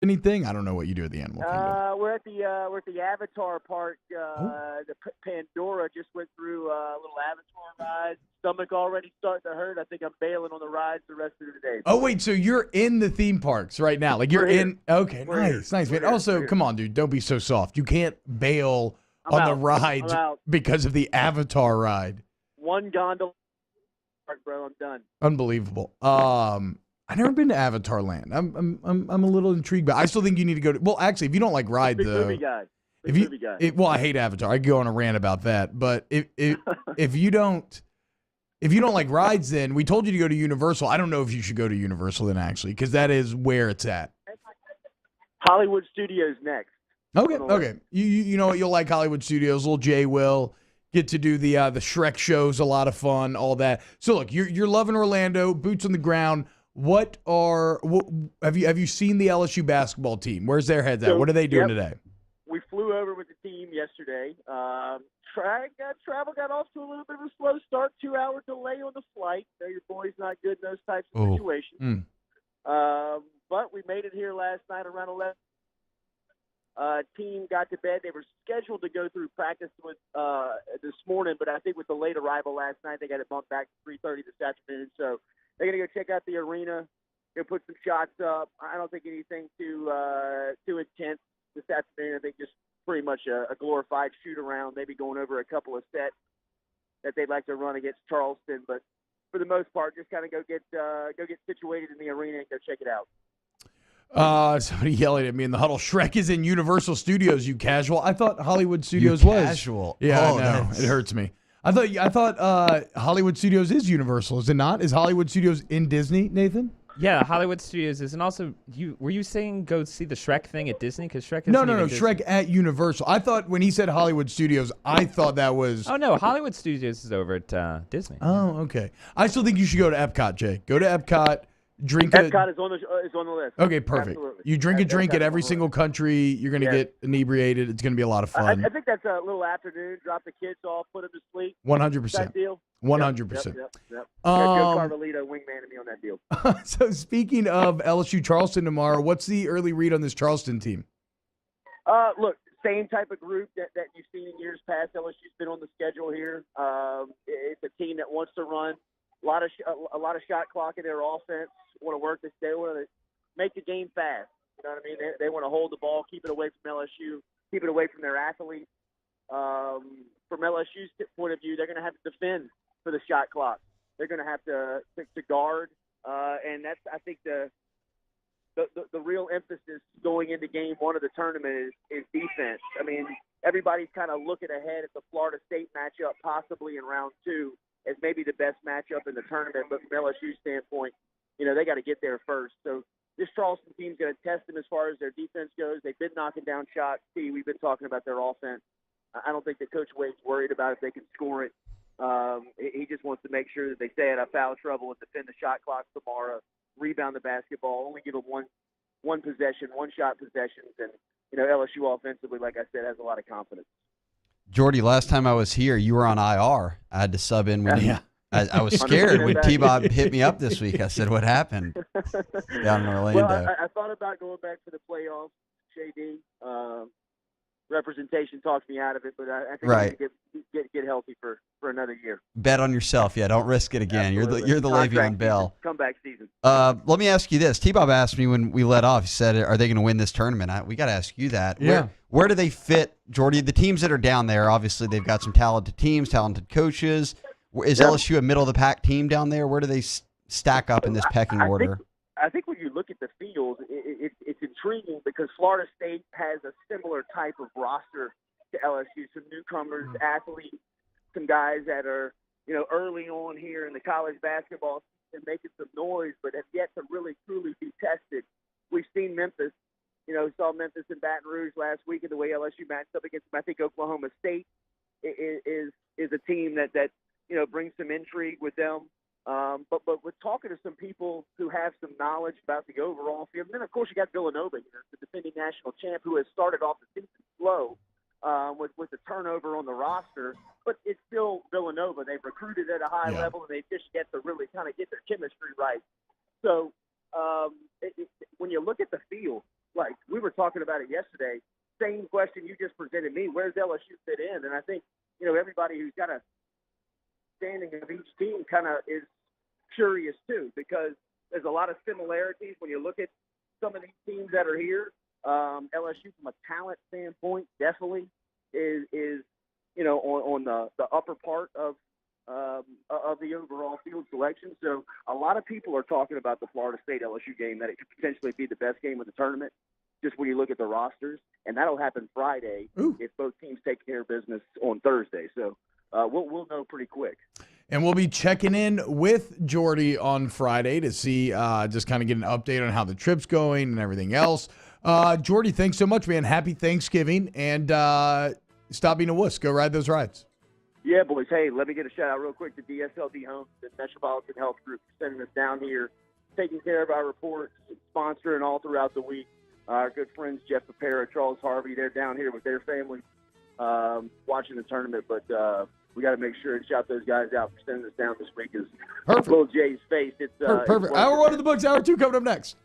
anything? I don't know what you do at the Animal Kingdom. We're at the Avatar Park. The Pandora just went through a little Avatar ride. Stomach already starting to hurt. I think I'm bailing on the rides the rest of the day. Oh, wait, so you're in the theme parks right now. Like, you're in – okay, nice, man. Also, come on, dude, don't be so soft. You can't bail on the rides because of the Avatar ride. One gondola park, bro. I'm done. Unbelievable. I've never been to Avatar Land. I'm a little intrigued, but I still think you need to go to – well, actually, if you don't like ride, though – movie guy. Movie guy. Well, I hate Avatar. I could go on a rant about that. But if you don't like rides, then we told you to go to Universal. I don't know if you should go to Universal then, actually, because that is where it's at. Hollywood Studios next. Okay. You know what? You'll like Hollywood Studios. Little Jay will get to do the Shrek shows. A lot of fun, all that. So look, you're loving Orlando. Boots on the ground. Have you seen the LSU basketball team? Where's their heads at? What are they doing today? We flew over with the team yesterday. Travel got off to a little bit of a slow start. 2-hour delay on the flight. Your boy's not good in those types of situations. But we made it here last night around 11. Team got to bed. They were scheduled to go through practice with this morning, but I think with the late arrival last night, they got it bumped back to 3:30 this afternoon. So they're going to go check out the arena, go put some shots up. I don't think anything too intense this afternoon. I think just pretty much a glorified shoot-around, maybe going over a couple of sets that they'd like to run against Charleston. But for the most part, just kind of go get situated in the arena and go check it out. Somebody yelling at me in the huddle. Shrek is in Universal Studios, you casual. I thought Hollywood Studios was. Casual. Yeah, I know. It hurts me. I thought Hollywood Studios is Universal. Is it not? Is Hollywood Studios in Disney, Nathan? Yeah, Hollywood Studios is, and also were you saying go see the Shrek thing at Disney? Because Shrek is no, Shrek at Universal. I thought when he said Hollywood Studios, I thought that was. Oh no, Hollywood Studios is over at Disney. Oh, okay. I still think you should go to Epcot, Jay. Go to Epcot. Epcot is on the list. Okay, perfect. Absolutely. You drink a drink at every single country. You're going to get inebriated. It's going to be a lot of fun. I think that's a little afternoon. Drop the kids off, put them to sleep. 100%. That deal. 100%. Yep. Joe Carmelito wingman me on that deal. So speaking of LSU Charleston tomorrow, what's the early read on this Charleston team? Look, same type of group that you've seen in years past. LSU's been on the schedule here. It's a team that wants to run. A lot of shot clock in their offense. Want to work this day. Want to make the game fast. You know what I mean? They want to hold the ball, keep it away from LSU, keep it away from their athletes. From LSU's point of view, they're going to have to defend for the shot clock. They're going to have to guard, and that's I think the real emphasis going into game one of the tournament is defense. I mean, everybody's kind of looking ahead at the Florida State matchup, possibly in round 2. As maybe the best matchup in the tournament, but from LSU's standpoint, they got to get there first. So this Charleston team's going to test them as far as their defense goes. They've been knocking down shots. We've been talking about their offense. I don't think that Coach Wade's worried about if they can score it. He just wants to make sure that they stay out of foul trouble and defend the shot clock tomorrow, rebound the basketball, only give them one possession, one-shot possessions. And, LSU offensively, like I said, has a lot of confidence. Jordy, last time I was here, you were on IR. I had to sub in when I was scared when T-Bob hit me up this week. I said, what happened down in Orlando? Well, I thought about going back to the playoffs, JD. Representation talks me out of it, but I think I need to get healthy for another year. Bet on yourself. Yeah, don't risk it again. Absolutely. You're the Le'Veon Bell. Comeback season. Let me ask you this. T-Bob asked me when we let off, he said, are they going to win this tournament? We got to ask you that. Yeah. Where do they fit, Jordy? The teams that are down there, obviously they've got some talented teams, talented coaches. Is LSU a middle-of-the-pack team down there? Where do they stack up in this pecking order? I think when you look at the field, it's intriguing because Florida State has a similar type of roster to LSU. Some newcomers, athletes, some guys that are, early on here in the college basketball and making some noise, but have yet to really, truly be tested. We've seen Memphis. Saw Memphis and Baton Rouge last week, and the way LSU matched up against them. I think Oklahoma State is a team that brings some intrigue with them. But we're talking to some people who have some knowledge about the overall field. And then, of course, you got Villanova, the defending national champ, who has started off the season slow with the turnover on the roster. But it's still Villanova. They've recruited at a high level, and they just get to really kind of get their chemistry right. So when you look at the field, like we were talking about it yesterday. Same question you just presented me. Where's LSU fit in? And I think, everybody who's got a standing of each team kind of is curious too, because there's a lot of similarities when you look at some of these teams that are here. LSU, from a talent standpoint, definitely is on the upper part of the overall field selection. So a lot of people are talking about the Florida State LSU game, that it could potentially be the best game of the tournament, just when you look at the rosters. And that'll happen Friday if both teams take care of business on Thursday. So we'll know pretty quick. And we'll be checking in with Jordy on Friday to see, just kind of get an update on how the trip's going and everything else. Jordy, thanks so much, man. Happy Thanksgiving. And stop being a wuss. Go ride those rides. Yeah, boys. Hey, let me get a shout-out real quick to DSLD Homes, the Metropolitan Health Group, sending us down here, taking care of our reports, sponsoring all throughout the week. Our good friends Jeff Papera, Charles Harvey, they're down here with their family watching the tournament. But we got to make sure and shout those guys out for sending us down this week. Because little Jay's face, it's perfect. Hour 1 of the books, hour 2 coming up next.